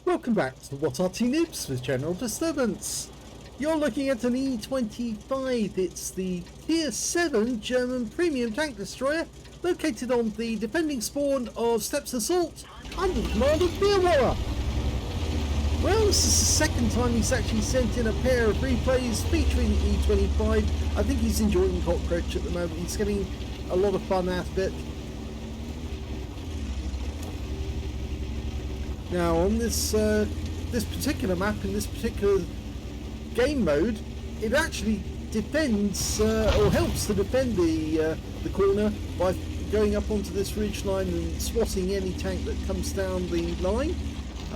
Welcome back to What Arty Noobs with General Disturbance. You're looking at an E25. It's the Tier 7 German premium tank destroyer located on the defending spawn of Steppes Assault under the command of Beerwalla. Well, this is the second time he's actually sent in a pair of replays featuring the E25. I think he's enjoying Cockroach at the moment. He's getting a lot of fun out of it. Now on this this particular map, in this particular game mode, it actually defends or helps to defend the corner by going up onto this ridge line and swatting any tank that comes down the line.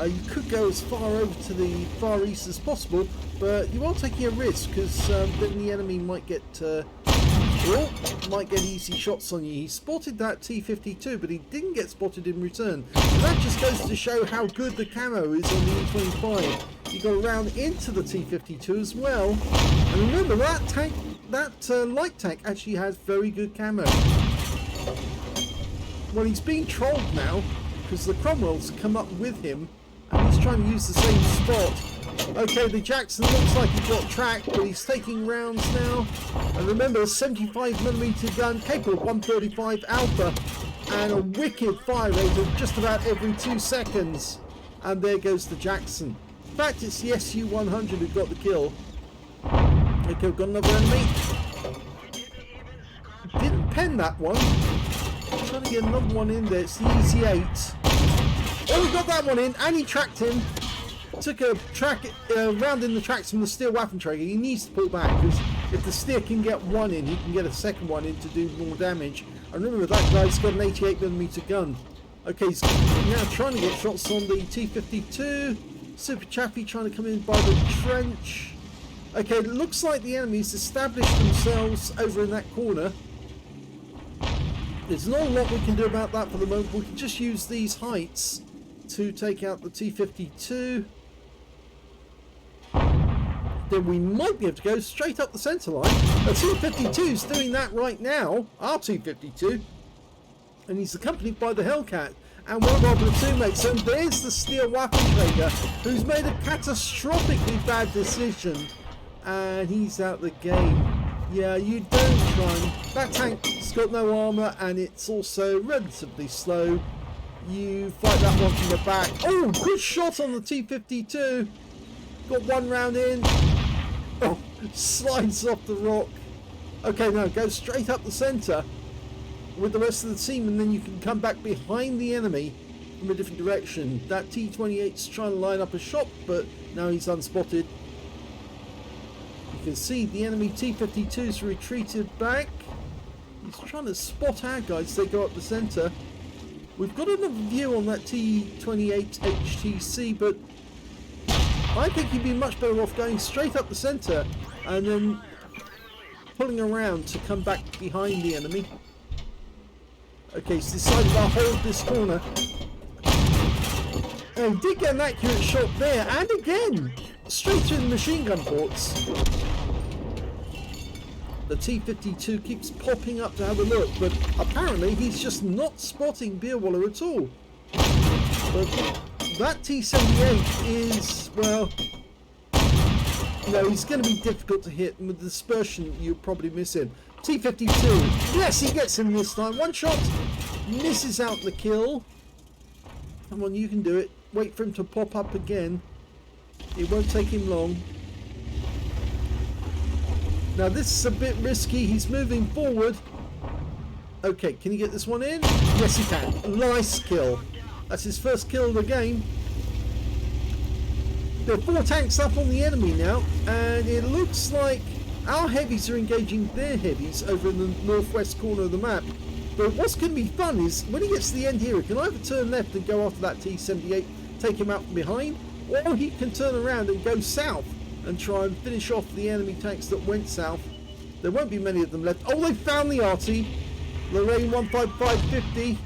You could go as far over to the far east as possible, but you are taking a risk because then the enemy might get easy shots on you. He spotted that T52, but he didn't get spotted in return. And that just goes to show how good the camo is on the E25. You go around into the T52 as well. And remember, that tank, that light tank actually has very good camo. Well, he's being trolled now because the Cromwells come up with him and he's trying to use the same spot. Okay, the Jackson looks like he got tracked, but he's taking rounds now. And remember, a 75mm gun capable of 135 alpha and a wicked fire rate of just about every 2 seconds. And there goes the Jackson. In fact, it's the SU-100 who got the kill. Okay, we've got another enemy. Didn't pen that one. I'm trying to get another one in there. It's the Easy 8. Oh, we got that one in, and he tracked him. Took a track round in the tracks from the steel Waffenträger. He needs to pull back because if the steer can get one in, he can get a second one in to do more damage. And remember, that guy's got an 88mm gun. Okay, he's now trying to get shots on the T52. Super Chaffee trying to come in by the trench. Okay, it looks like the enemies established themselves over in that corner. There's not a lot we can do about that for the moment. We can just use these heights to take out the T52. Then we might be able to go straight up the centre line. The T52 is doing that right now, our T52, and he's accompanied by the Hellcat and one of our platoon mates. And there's the steel Waffenträger, who's made a catastrophically bad decision, and he's out the game. Yeah, you don't try and... That tank's got no armour, and it's also relatively slow. You fight that one from the back. Oh, good shot on the T52. Got one round in. Oh, slides off the rock. Okay, now go straight up the centre with the rest of the team, and then you can come back behind the enemy from a different direction. That T28's trying to line up a shot, but now he's unspotted. You can see the enemy T52's retreated back. He's trying to spot our guys as they go up the centre. We've got another view on that T28 HTC, but I think he'd be much better off going straight up the centre and then pulling around to come back behind the enemy. Okay, he's decided to hold this corner. And he did get an accurate shot there, and again, straight through the machine gun ports. The T52 keeps popping up to have a look, but apparently he's just not spotting Beerwalla at all. But that T78 is, well, no, he's going to be difficult to hit, and with the dispersion you'll probably miss him. T52, yes, he gets him this time. One shot, misses out the kill. Come on, you can do it. Wait for him to pop up again. It won't take him long. Now this is a bit risky. He's moving forward. Okay, can he get this one in? Yes, he can. Nice kill. That's his first kill of the game. There are 4 tanks up on the enemy now, and it looks like our heavies are engaging their heavies over in the northwest corner of the map. But what's going to be fun is when he gets to the end here, he can either turn left and go after that T78, take him out from behind, or he can turn around and go south and try and finish off the enemy tanks that went south. There won't be many of them left. Oh, they found the Arty. Lorraine 15550.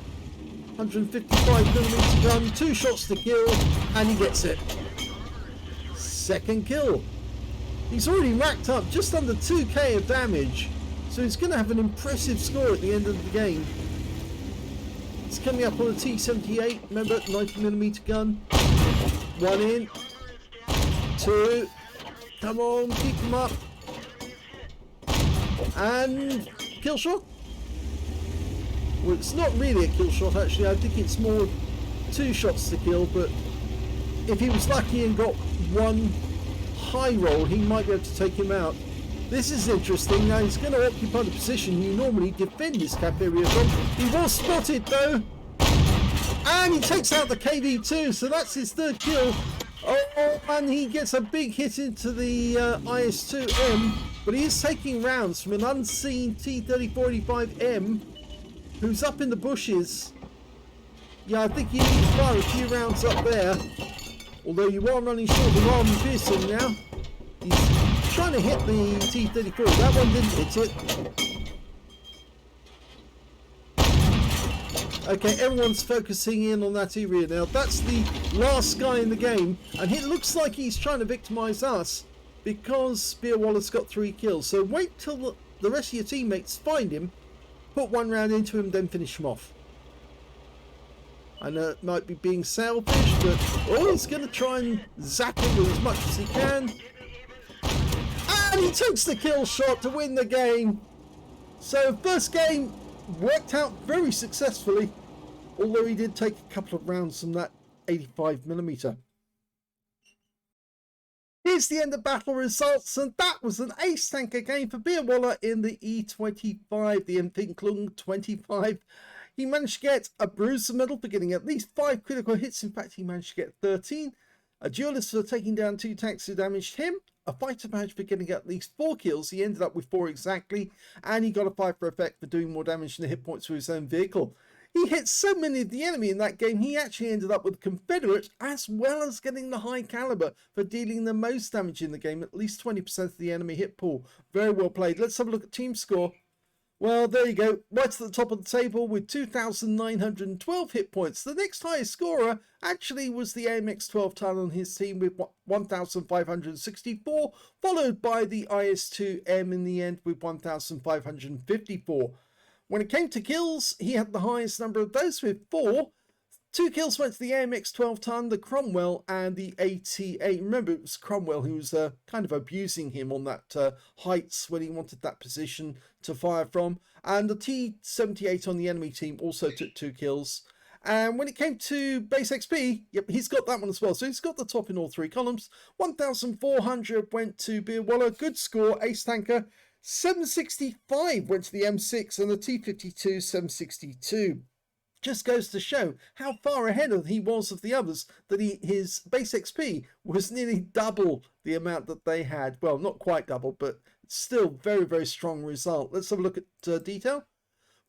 155mm gun, 2 shots to kill, and he gets it. Second kill. He's already racked up just under 2k of damage, so he's going to have an impressive score at the end of the game. He's coming up on a T78, remember, 90mm gun. 1 in, 2, come on, keep him up, and kill shot. Well, it's not really a kill shot actually, I think it's more 2 shots to kill, but if he was lucky and got 1 high roll, he might be able to take him out. This is interesting. Now he's going to occupy the position you normally defend this cap area from. He was spotted though, and he takes out the KV2, so that's his 3rd kill. Oh, and he gets a big hit into the IS-2M, but he is taking rounds from an unseen T-3485M who's up in the bushes. Yeah, I think you need to fire a few rounds up there, although you are running short of arm and piercing now. He's trying to hit the T-34, that one didn't hit it. Okay, everyone's focusing in on that area now. That's the last guy in the game, and it looks like he's trying to victimize us because Beerwalla's got 3 kills. So wait till the rest of your teammates find him, put 1 round into him, then finish him off. I know it might be being selfish, but oh, he's going to try and zap him with as much as he can. And he takes the kill shot to win the game. So first game worked out very successfully, although he did take a couple of rounds from that 85mm. Here's the end of battle results, and that was an ace tanker game for Beerwalla in the E25, the Entwicklung 25. He managed to get a bruiser medal for getting at least 5 critical hits. In fact, he managed to get 13. A duelist for taking down 2 tanks who damaged him. A fighter badge for getting at least 4 kills. He ended up with 4 exactly. And he got a 5 for effect for doing more damage than the hit points with his own vehicle. He hit so many of the enemy in that game, he actually ended up with Confederate, as well as getting the high caliber for dealing the most damage in the game, at least 20% of the enemy hit pool. Very well played. Let's have a look at team score. Well, there you go, right at the top of the table with 2,912 hit points. The next highest scorer actually was the AMX-12 Titan on his team with 1,564, followed by the IS-2M in the end with 1,554. When it came to kills, he had the highest number of those with 4. 2 kills went to the AMX-12 ton, the Cromwell, and the ATA. Remember, it was Cromwell who was kind of abusing him on that heights when he wanted that position to fire from. And the T-78 on the enemy team also took 2 kills. And when it came to base XP, yep, he's got that one as well. So he's got the top in all 3 columns. 1,400 went to Beerwalla. Good score, ace tanker. 765 went to the M6 and the T-52 762. Just goes to show how far ahead he was of the others, that his base XP was nearly double the amount that they had. Well, not quite double, but still very, very strong result. Let's have a look at detail.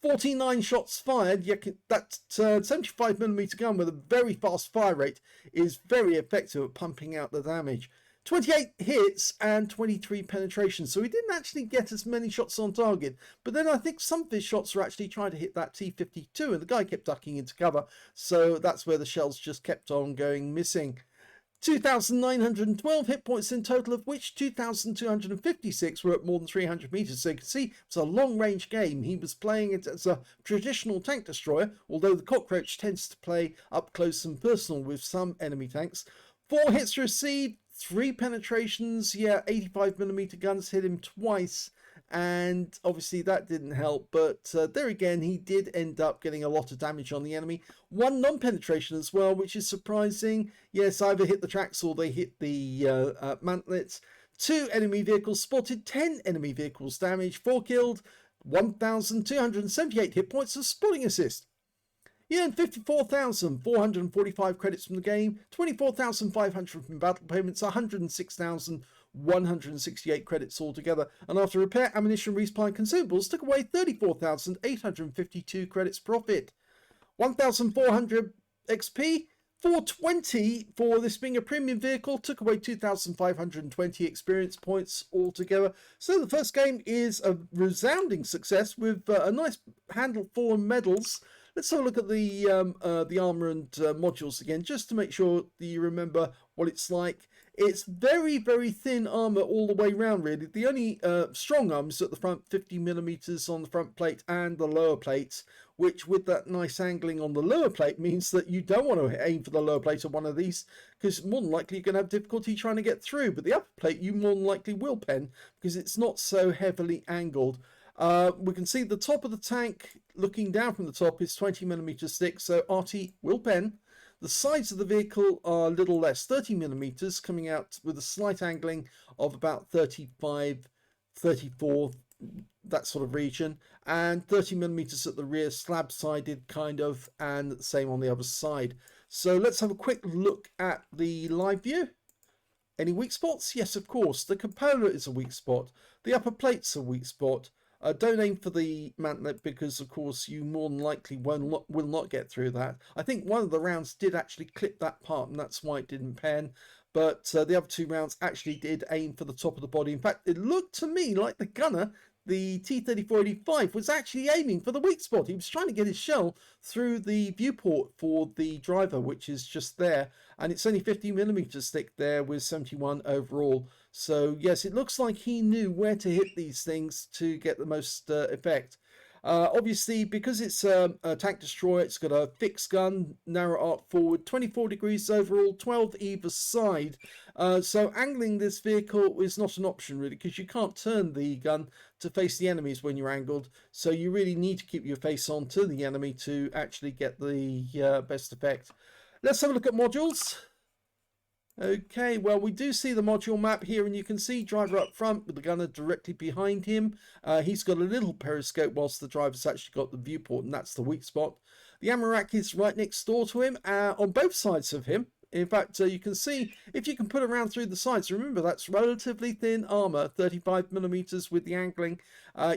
49 shots fired. That 75mm gun with a very fast fire rate is very effective at pumping out the damage. 28 hits and 23 penetrations, so he didn't actually get as many shots on target, but then I think some of his shots were actually trying to hit that T-52 and the guy kept ducking into cover, so that's where the shells just kept on going missing. 2,912 hit points in total, of which 2,256 were at more than 300 meters, so you can see it's a long range game. He was playing it as a traditional tank destroyer, although the Cockroach tends to play up close and personal with some enemy tanks. 4 hits received, 3 penetrations. Yeah, 85mm guns hit him twice, and obviously that didn't help, but there again he did end up getting a lot of damage on the enemy. 1 non-penetration as well, which is surprising. Yes, either hit the tracks or they hit the mantlets. 2 enemy vehicles spotted, 10 enemy vehicles damaged, 4 killed, 1,278 hit points of spotting assist. He earned 54,445 credits from the game, 24,500 from battle payments, 106,168 credits altogether, and after repair, ammunition, resupply and consumables took away 34,852 credits profit. 1,400 XP, 420 for this being a premium vehicle, took away 2,520 experience points altogether. So the first game is a resounding success with a nice handful of medals. Let's have a look at the armor and modules again, just to make sure that you remember what it's like. It's very, very thin armor all the way around, really. The only strong arms at the front, 50mm on the front plate and the lower plates, which with that nice angling on the lower plate means that you don't want to aim for the lower plate of one of these, because more than likely you're going to have difficulty trying to get through. But the upper plate you more than likely will pen, because it's not so heavily angled. We can see the top of the tank looking down from the top is 20mm thick, so Arty will pen. The sides of the vehicle are a little less, 30mm, coming out with a slight angling of about 35, 34, that sort of region, and 30mm at the rear, slab-sided kind of, and the same on the other side. So let's have a quick look at the live view. Any weak spots? Yes, of course. The component is a weak spot. The upper plate's a weak spot. Don't aim for the mantlet, because of course you more than likely will not get through that. I think one of the rounds did actually clip that part, and that's why it didn't pen. But the other two rounds actually did aim for the top of the body. In fact, it looked to me like the gunner, the T-3485, was actually aiming for the weak spot. He was trying to get his shell through the viewport for the driver, which is just there. And it's only 50mm thick there with 71 overall. So yes, it looks like he knew where to hit these things to get the most effect. Obviously, because it's a tank destroyer, it's got a fixed gun, narrow arc forward, 24 degrees overall, 12 either side. So angling this vehicle is not an option really, because you can't turn the gun to face the enemies when you're angled. So you really need to keep your face on to the enemy to actually get the best effect. Let's have a look at modules. Okay, well, we do see the module map here, and you can see driver up front with the gunner directly behind him. He's got a little periscope whilst the driver's actually got the viewport, and that's the weak spot. The ammo rack is right next door to him, on both sides of him. In fact, you can see, if you can put around through the sides, remember that's relatively thin armor, 35mm with the angling.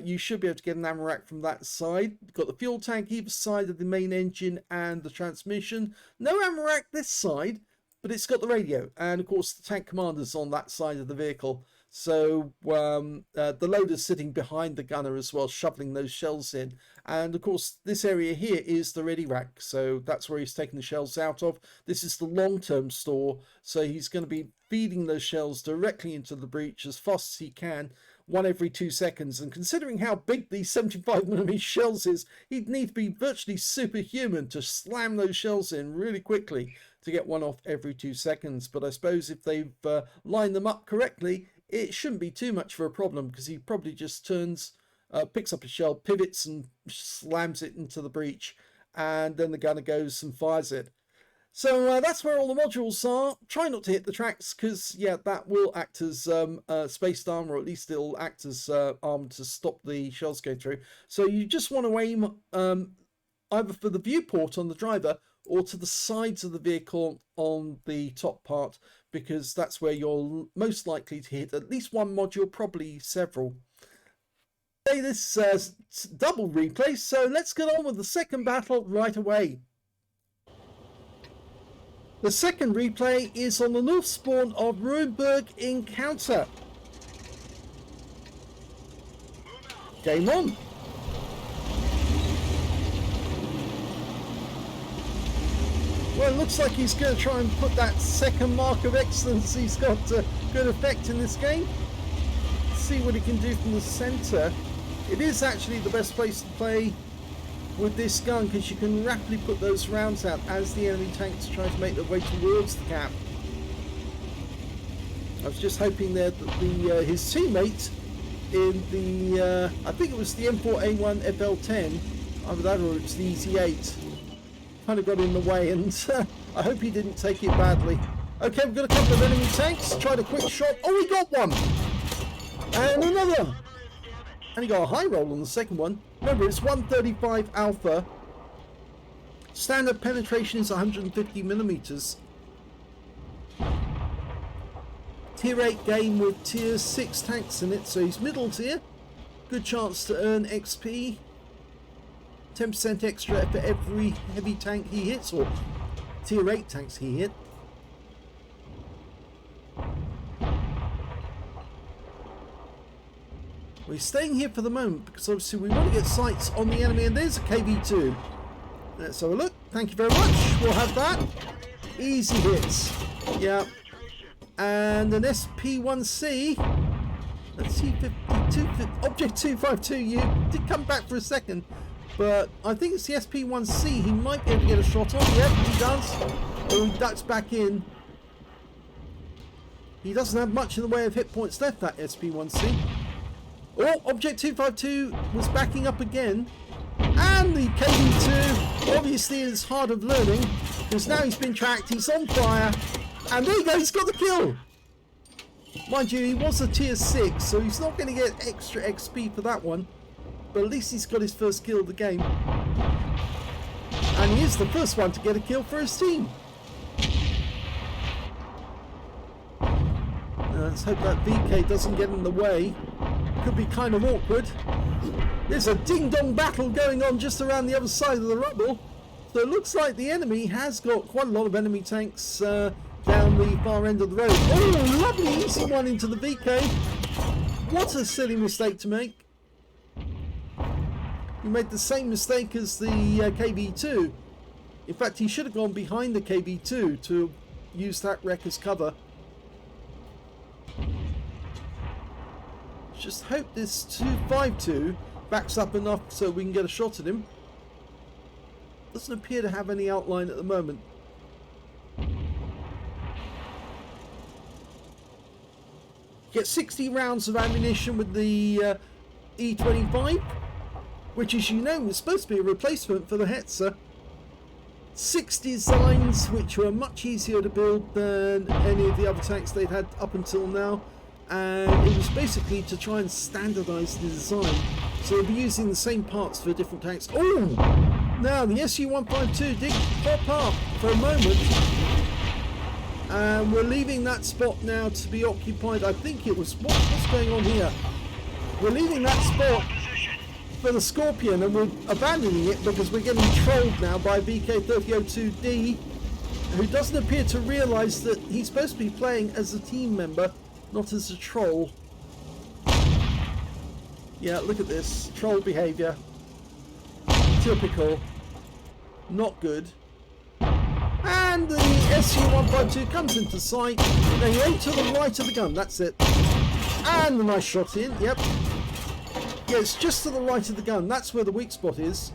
You should be able to get an ammo rack from that side. You've got the fuel tank either side of the main engine and the transmission. No ammo rack this side, but it's got the radio, and of course the tank commander's on that side of the vehicle. So the loader's sitting behind the gunner as well, shoveling those shells in. And of course this area here is the ready rack, so that's where he's taking the shells out of. This is the long-term store, so he's going to be feeding those shells directly into the breech as fast as he can, one every 2 seconds. And considering how big these 75mm shells is, he'd need to be virtually superhuman to slam those shells in really quickly to get one off every 2 seconds. But I suppose if they've lined them up correctly, it shouldn't be too much of a problem, because he probably just turns, picks up a shell, pivots and slams it into the breech, and then the gunner goes and fires it. So that's where all the modules are. Try not to hit the tracks, because yeah, that will act as spaced armor, or at least it'll act as armor to stop the shells going through. So you just want to aim either for the viewport on the driver or to the sides of the vehicle on the top part, because that's where you're most likely to hit at least one module, probably several. Okay, this double replay, so let's get on with the second battle right away. The second replay is on the north spawn of Ruinberg Encounter. Game on. Well, it looks like he's going to try and put that second mark of excellence. He's got good effect in this game. Let's see what he can do from the centre. It is actually the best place to play with this gun, because you can rapidly put those rounds out as the enemy tanks try to make their way towards the cap. I was just hoping there that his teammate in the, I think it was the M4A1 FL10, either that or it's the EZ8, kind of got in the way, and I hope he didn't take it badly. Okay, we've got a couple of enemy tanks. Tried a quick shot. Oh, he got one! And another! And he got a high roll on the second one. Remember, it's 135 alpha. Standard penetration is 150mm. Tier 8 game with tier 6 tanks in it, so he's middle tier. Good chance to earn XP. 10% extra for every heavy tank he hits, or tier 8 tanks he hit. We're staying here for the moment because obviously we want to get sights on the enemy, and there's a KV2. Let's have a look. Thank you very much. We'll have that. Easy hits. Yeah. And an SP1C. Let's see, 52, Object 252U did come back for a second, but I think it's the SP1C. He might be able to get a shot on. Yep, he does. Oh, he ducks back in. He doesn't have much in the way of hit points left, that SP1C. Oh, Object 252 was backing up again. And the KV2 obviously is hard of learning, because now he's been tracked, he's on fire, and there you go, he's got the kill. Mind you, he was a tier 6, so he's not going to get extra XP for that one, but at least he's got his first kill of the game. And he is the first one to get a kill for his team. Let's hope that VK doesn't get in the way. Could be kind of awkward. There's a ding-dong battle going on just around the other side of the rubble. So it looks like the enemy has got quite a lot of enemy tanks down the far end of the road. Oh, lovely easy one into the VK. What a silly mistake to make. He made the same mistake as the KV2. In fact, he should have gone behind the KV2 to use that wreck as cover. Just hope this 252 backs up enough so we can get a shot at him. Doesn't appear to have any outline at the moment. Get 60 rounds of ammunition with the E25, which, as you know, was supposed to be a replacement for the Hetzer. 6 designs which were much easier to build than any of the other tanks they'd had up until now. And it was basically to try and standardise the design, so they'll be using the same parts for different tanks. Oh! Now the SU-152 did pop up for a moment, and we're leaving that spot now to be occupied. I think it was what's going on here. We're leaving that spot for the Scorpion, and we're abandoning it because we're getting trolled now by VK3002D, who doesn't appear to realise that he's supposed to be playing as a team member, not as a troll. Yeah, look at this. Troll behaviour. Typical. Not good. And the SU-152 comes into sight. Now you aim to the right of the gun, that's it. And a nice shot in, yep. Yeah, it's just to the right of the gun. That's where the weak spot is.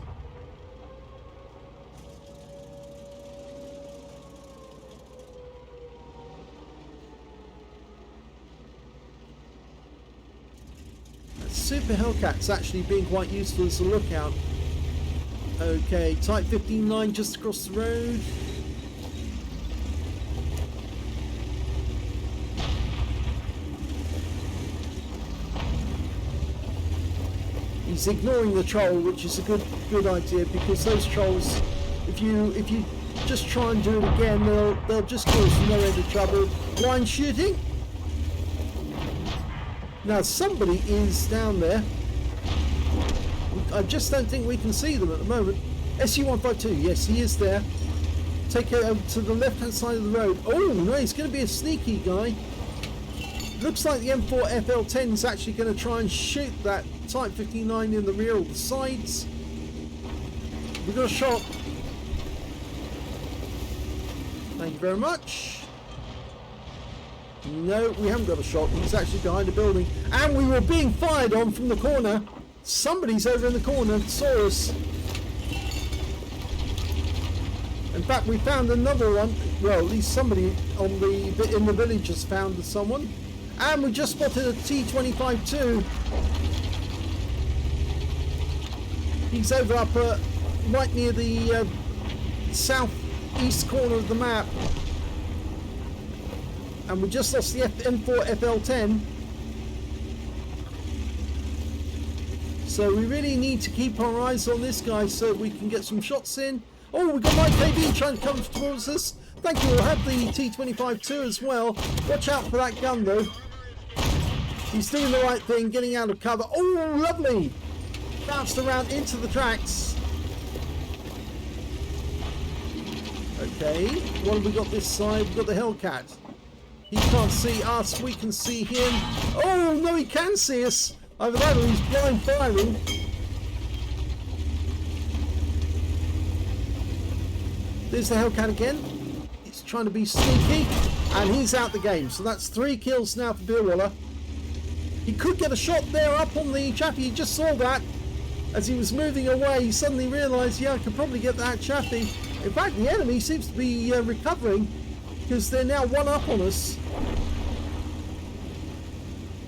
Super Hellcat's actually being quite useful as a lookout. Okay, Type 59 just across the road. He's ignoring the troll, which is a good idea, because those trolls, if you just try and do it again, they'll just cause you no end of trouble. Blind shooting. Now somebody is down there. I just don't think we can see them at the moment. SU-152, yes, he is there. Take it over to the left-hand side of the road. Oh no, he's going to be a sneaky guy. Looks like the M4 FL10 is actually going to try and shoot that Type 59 in the rear or the sides. We got a shot. Thank you very much. No, we haven't got a shot. He's actually behind a building. And we were being fired on from the corner. Somebody's over in the corner. Saw us. In fact, we found another one. Well, at least somebody in the village has found someone. And we just spotted a T-25 too. He's over up right near the southeast corner of the map. And we just lost the M4 FL10. So we really need to keep our eyes on this guy so we can get some shots in. Oh, we've got my KB trying to come towards us. Thank you, we'll have the T-25 too as well. Watch out for that gun though. He's doing the right thing, getting out of cover. Oh, lovely! Bounced around into the tracks. Okay, what have we got this side? We've got the Hellcat. He can't see us, we can see him. Oh, no, he can see us. Either that or he's blind firing. There's the Hellcat again. He's trying to be sneaky, and he's out the game. So that's 3 kills now for Beerwalla. He could get a shot there up on the chappie. He just saw that. As he was moving away, he suddenly realised, yeah, I could probably get that chappie. In fact, the enemy seems to be recovering, because they're now 1 up on us.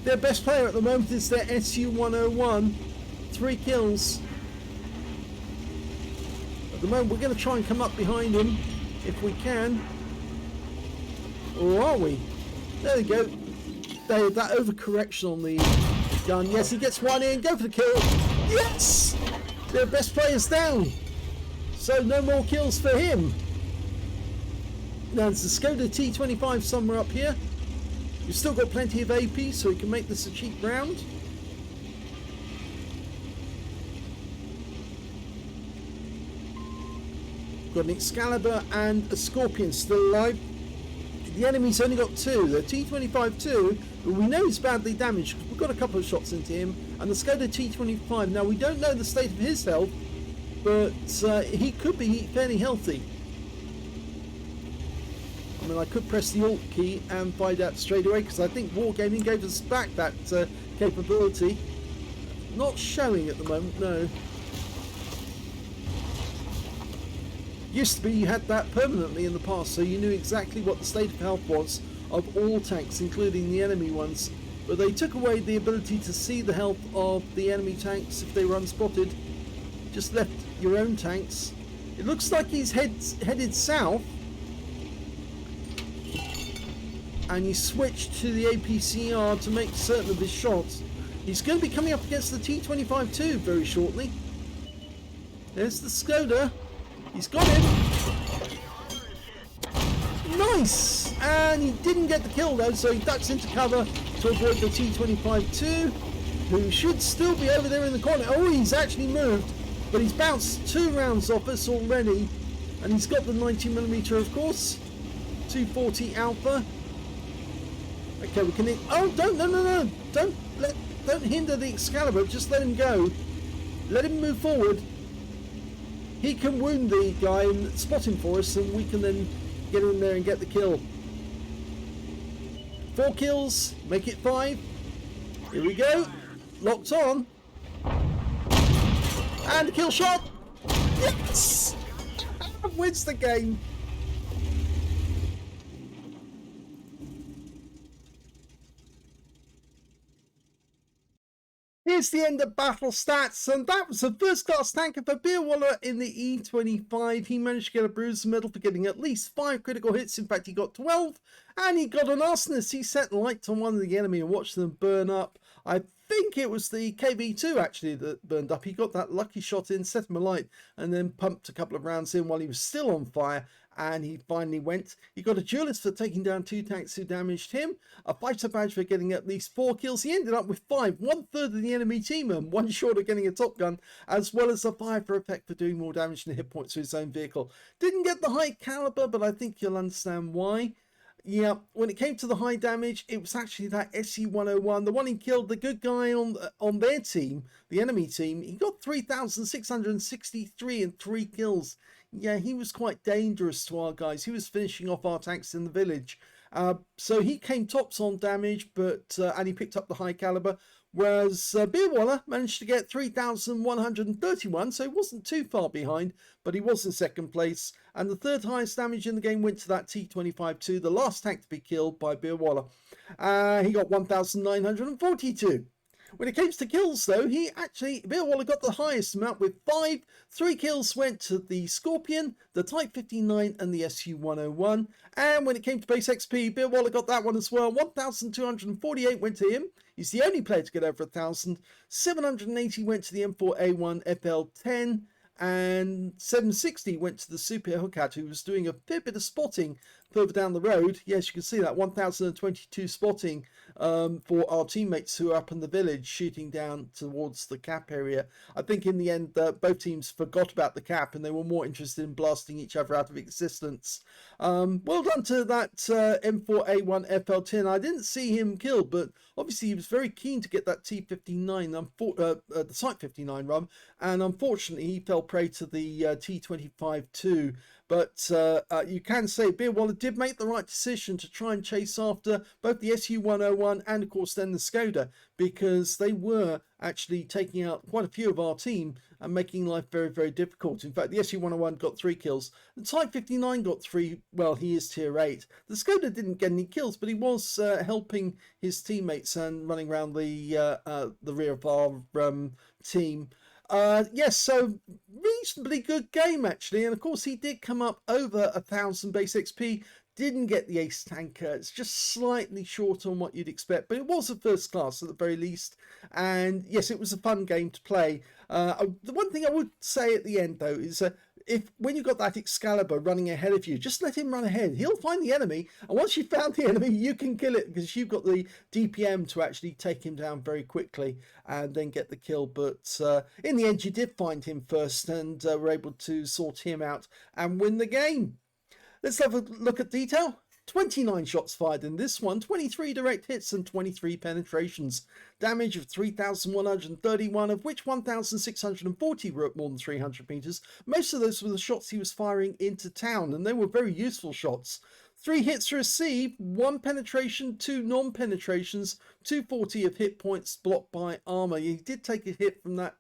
Their best player at the moment is their SU-101. 3 kills. At the moment, we're going to try and come up behind him, if we can. Or are we? There we go. That overcorrection on the gun. Yes, he gets 1 in. Go for the kill. Yes! Their best player's down. So no more kills for him. Now there's the Skoda T25 somewhere up here. We've still got plenty of AP, so we can make this a cheap round. Got an Excalibur and a Scorpion still alive. The enemy's only got 2. The T25-2, but we know he's badly damaged. We've got a couple of shots into him. And the Skoda T25, now we don't know the state of his health, but he could be fairly healthy. I mean, I could press the Alt key and find out straight away, because I think Wargaming gave us back that capability. Not showing at the moment, no. Used to be you had that permanently in the past, so you knew exactly what the state of health was of all tanks, including the enemy ones. But they took away the ability to see the health of the enemy tanks if they were unspotted. Just left your own tanks. It looks like he's headed south. And he switched to the APCR to make certain of his shots. He's going to be coming up against the T25-2 very shortly. There's the Skoda. He's got him. Nice! And he didn't get the kill though, so he ducks into cover to avoid the T25-2, who should still be over there in the corner. Oh, he's actually moved, but he's bounced 2 rounds off us already. And he's got the 90mm, of course. 240 Alpha. Okay, we can... Oh, no. Don't hinder the Excalibur. Just let him go. Let him move forward. He can wound the guy and spot him for us, and we can then get in there and get the kill. 4 kills, make it 5. Here we go. Locked on. And a kill shot. Yes! Wins the game. Here's the end of battle stats, and that was a first-class tanker for Beerwalla in the E25. He managed to get a bruise medal for getting at least 5 critical hits. In fact, he got 12, and he got an arsonist. He set light on one of the enemy and watched them burn up. I think it was the KV-2 actually that burned up. He got that lucky shot in, set him alight, and then pumped a couple of rounds in while he was still on fire, and he finally went. He got a duelist for taking down 2 tanks who damaged him, a fighter badge for getting at least 4 kills. He ended up with 5, 1/3 of the enemy team, and 1 short of getting a top gun, as well as a fire for effect for doing more damage than hit points to his own vehicle. Didn't get the high caliber, but I think you'll understand why. Yeah, when it came to the high damage, it was actually that SU-101, the one he killed the good guy on their team, the enemy team. He got 3,663 and 3 kills. Yeah, he was quite dangerous to our guys. He was finishing off our tanks in the village. So he came tops on damage, but and he picked up the high caliber. Whereas Beerwalla managed to get 3,131, so he wasn't too far behind, but he was in 2nd place. And the 3rd highest damage in the game went to that T25-2, the last tank to be killed by Beerwalla. He got 1,942. When it came to kills, though, Beerwalla got the highest amount with 5. 3 kills went to the Scorpion, the Type 59, and the SU-101. And when it came to base XP, Beerwalla got that one as well. 1,248 went to him. He's the only player to get over 1,000. 780 went to the M4A1 FL10. And 760 went to the Super Hellcat, who was doing a fair bit of spotting further down the road. Yes, you can see that 1,022 spotting for our teammates who are up in the village shooting down towards the cap area. I think in the end both teams forgot about the cap and they were more interested in blasting each other out of existence. Well done to that M4A1 FL10. I didn't see him killed, but obviously he was very keen to get that T59, the Type 59 run, and unfortunately he fell prey to the T25-2. But you can say Beerwalla did make the right decision to try and chase after both the SU-101 and, of course, then the Skoda, because they were actually taking out quite a few of our team and making life very, very difficult. In fact, the SU-101 got 3 kills. The Type 59 got 3. Well, he is tier 8. The Skoda didn't get any kills, but he was helping his teammates and running around the rear of our team. Yes, so reasonably good game actually, and of course he did come up over 1,000 base XP. Didn't get the ace tanker. It's just slightly short on what you'd expect, but it was a first class at the very least. And yes, it was a fun game to play. The one thing I would say at the end though is when you've got that Excalibur running ahead of you, just let him run ahead. He'll find the enemy, and once you've found the enemy, you can kill it because you've got the DPM to actually take him down very quickly and then get the kill. But in the end, you did find him first and were able to sort him out and win the game. Let's have a look at detail. 29 shots fired in this one, 23 direct hits and 23 penetrations. Damage of 3,131, of which 1,640 were at more than 300 meters. Most of those were the shots he was firing into town, and they were very useful shots. 3 hits received, 1 penetration, 2 non-penetrations, 240 of hit points blocked by armor. He did take a hit from that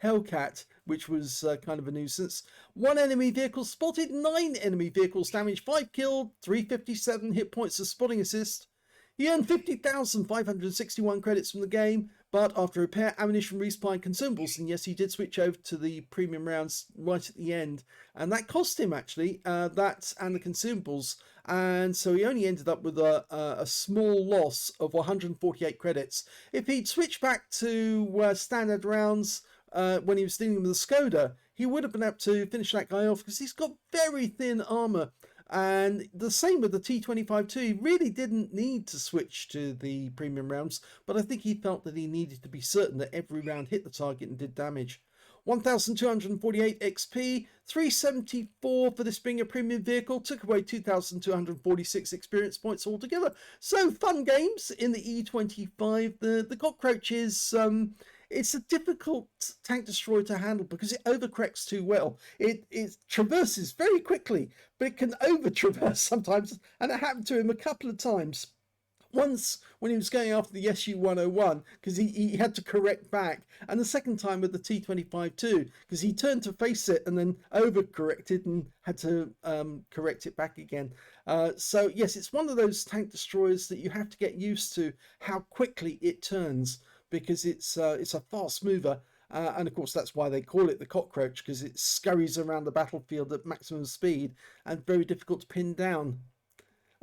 Hellcat, which was kind of a nuisance. 1 enemy vehicle spotted, 9 enemy vehicles damaged, 5 killed, 357 hit points of spotting assist. He earned 50,561 credits from the game, but after repair, ammunition, resupply, and consumables, and yes, he did switch over to the premium rounds right at the end, and that cost him actually that and the consumables, and so he only ended up with a small loss of 148 credits. If he'd switched back to standard rounds when he was dealing with the Skoda, he would have been able to finish that guy off because he's got very thin armor. And the same with the T25 too. He really didn't need to switch to the premium rounds, but I think he felt that he needed to be certain that every round hit the target and did damage. 1,248 XP, 374 for this being a premium vehicle, took away 2,246 experience points altogether. So fun games in the E25. The Cockroach is it's a difficult tank destroyer to handle because it overcorrects too well. It traverses very quickly, but it can over-traverse sometimes, and it happened to him a couple of times. Once when he was going after the SU-101 because he had to correct back, and the second time with the T25 too because he turned to face it and then overcorrected and had to correct it back again. So yes, it's one of those tank destroyers that you have to get used to how quickly it turns, because it's a fast mover, and of course that's why they call it the Cockroach, because it scurries around the battlefield at maximum speed and very difficult to pin down.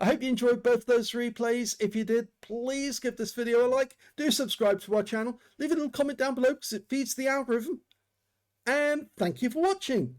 I hope you enjoyed both those replays. If you did, please give this video a like, do subscribe to our channel, leave a little comment down below because it feeds the algorithm, and thank you for watching.